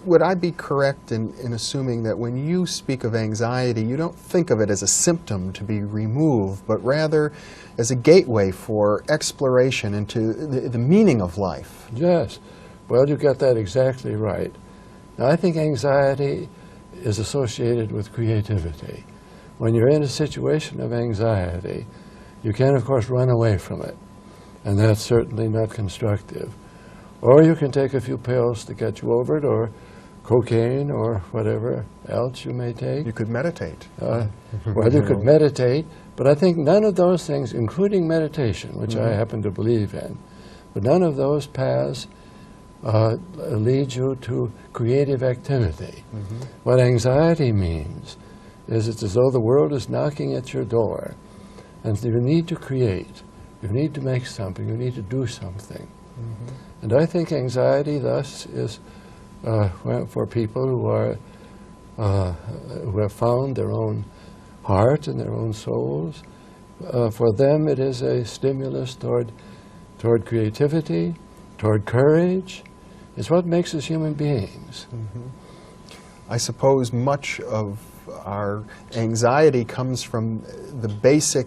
Would I be correct in assuming that when you speak of anxiety, you don't think of it as a symptom to be removed, but rather as a gateway for exploration into the meaning of life? Yes. Well, you got that exactly right. Now, I think anxiety is associated with creativity. When you're in a situation of anxiety, you can, of course, run away from it, and that's certainly not constructive. Or you can take a few pills to get you over it, or cocaine, or whatever else you may take. You could meditate. Well, you could meditate, but I think none of those things, including meditation, which I happen to believe in, but none of those paths lead you to creative activity. What anxiety means is it's as though the world is knocking at your door, and you need to create, you need to make something, you need to do something. And I think anxiety thus is for people who have found their own heart and their own souls. For them it is a stimulus toward creativity, toward courage. It's what makes us human beings. I suppose much of our anxiety comes from the basic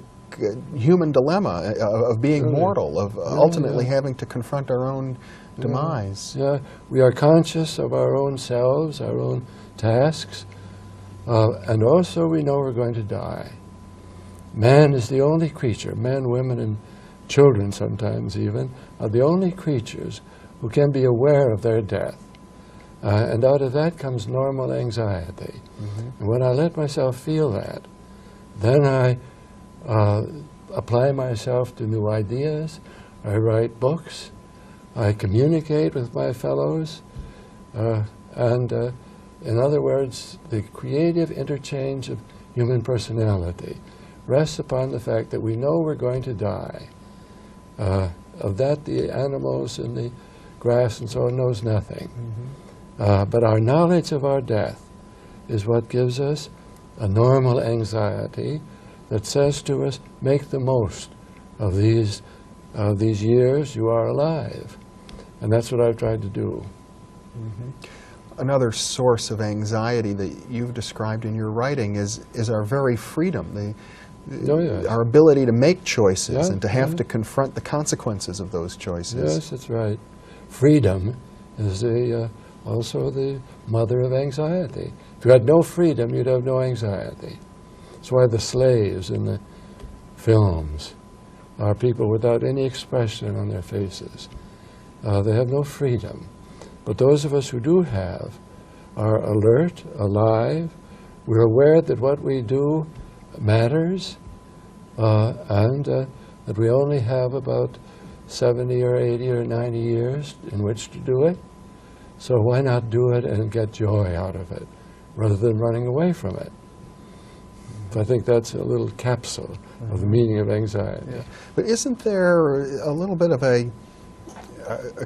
human dilemma of being mortal, of ultimately having to confront our own demise. Yeah, we are conscious of our own selves, our own tasks, and also we know we're going to die. Man is the only creature, men, women, and children sometimes even, are the only creatures who can be aware of their death. And out of that comes normal anxiety. And when I let myself feel that, then I apply myself to new ideas, I write books, I communicate with my fellows, and in other words, the creative interchange of human personality rests upon the fact that we know we're going to die. Of that, the animals and the grass and so on knows nothing. But our knowledge of our death is what gives us a normal anxiety that says to us, make the most of these years you are alive. And that's what I've tried to do. Another source of anxiety that you've described in your writing is our very freedom, our ability to make choices and to have to confront the consequences of those choices. Yes, that's right. Freedom is also the mother of anxiety. If you had no freedom, you'd have no anxiety. That's why the slaves in the films are people without any expression on their faces. They have no freedom. But those of us who do have are alert, alive. We're aware that what we do matters, and that we only have about 70 or 80 or 90 years in which to do it. So why not do it and get joy out of it, rather than running away from it? I think that's a little capsule of the meaning of anxiety. Yeah. But isn't there a little bit of a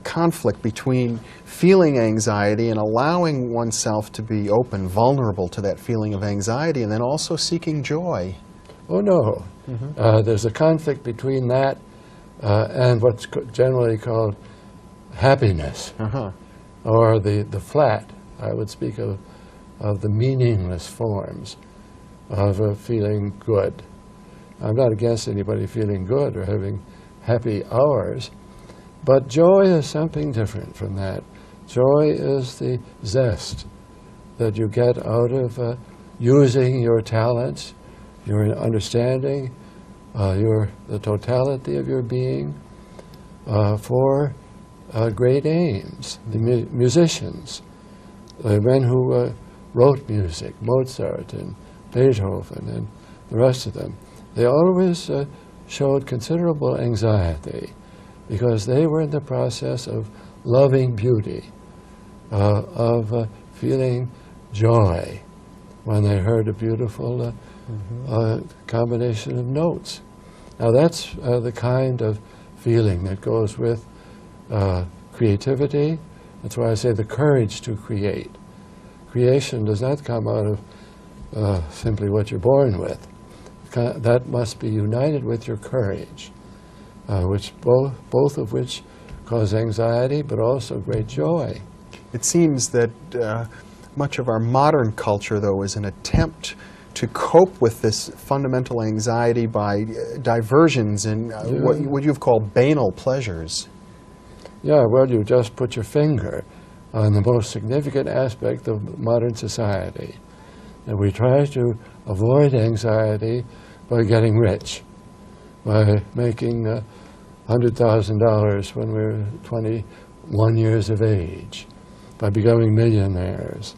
conflict between feeling anxiety and allowing oneself to be open, vulnerable to that feeling of anxiety, and then also seeking joy? Oh, no. There's a conflict between that and what's generally called happiness, or the flat, I would speak of the meaningless forms of feeling good. I'm not against anybody feeling good or having happy hours, but joy is something different from that. Joy is the zest that you get out of using your talents, your understanding, the totality of your being for great aims. The musicians, the men who wrote music, Mozart and Beethoven and the rest of them, they always showed considerable anxiety because they were in the process of loving beauty, of feeling joy when they heard a beautiful combination of notes. Now that's the kind of feeling that goes with creativity. That's why I say the courage to create. Creation does not come out of simply what you're born with. That must be united with your courage, which both of which cause anxiety, but also great joy. It seems that much of our modern culture, though, is an attempt to cope with this fundamental anxiety by diversions in what you've called banal pleasures. Yeah, well, you just put your finger on the most significant aspect of modern society. And we try to avoid anxiety by getting rich, by making $100,000 when we're 21 years of age, by becoming millionaires.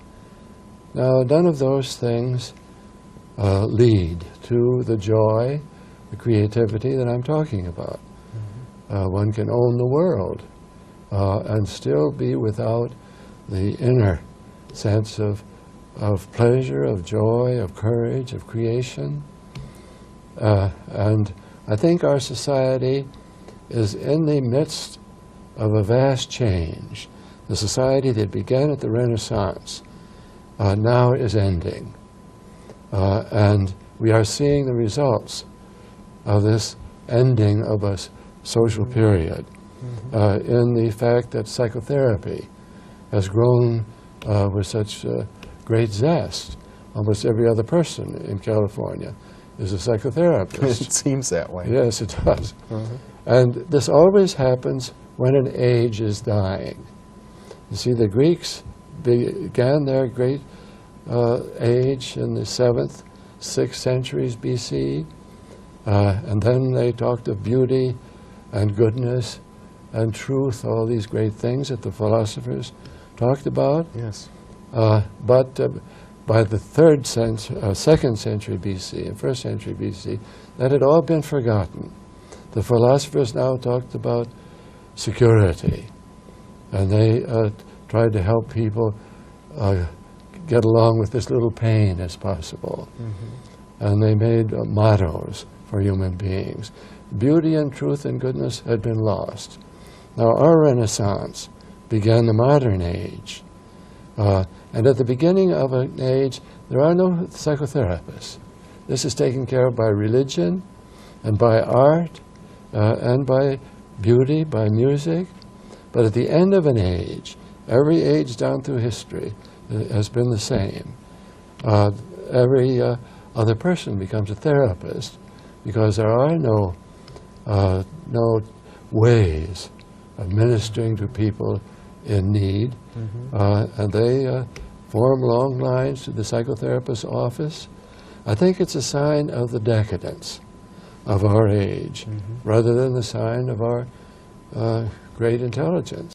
Now, none of those things lead to the joy, the creativity that I'm talking about. One can own the world and still be without the inner sense of pleasure, of joy, of courage, of creation. And I think our society is in the midst of a vast change. The society that began at the Renaissance now is ending. And we are seeing the results of this ending of a social period in the fact that psychotherapy has grown with such great zest. Almost every other person in California is a psychotherapist. It seems that way. Yes, it does. And this always happens when an age is dying. You see, the Greeks began their great age in the 7th, 6th centuries BC, and then they talked of beauty and goodness and truth, all these great things that the philosophers talked about. Yes. But by the 2nd century BC and 1st century BC, that had all been forgotten. The philosophers now talked about security, and they tried to help people get along with as little pain as possible. And they made mottos for human beings. Beauty and truth and goodness had been lost. Now our Renaissance began the modern age. And at the beginning of an age, there are no psychotherapists. This is taken care of by religion and by art and by beauty, by music. But at the end of an age, every age down through history has been the same. Every other person becomes a therapist because there are no ways of ministering to people in need. And they form long lines to the psychotherapist's office. I think it's a sign of the decadence of our age rather than the sign of our great intelligence.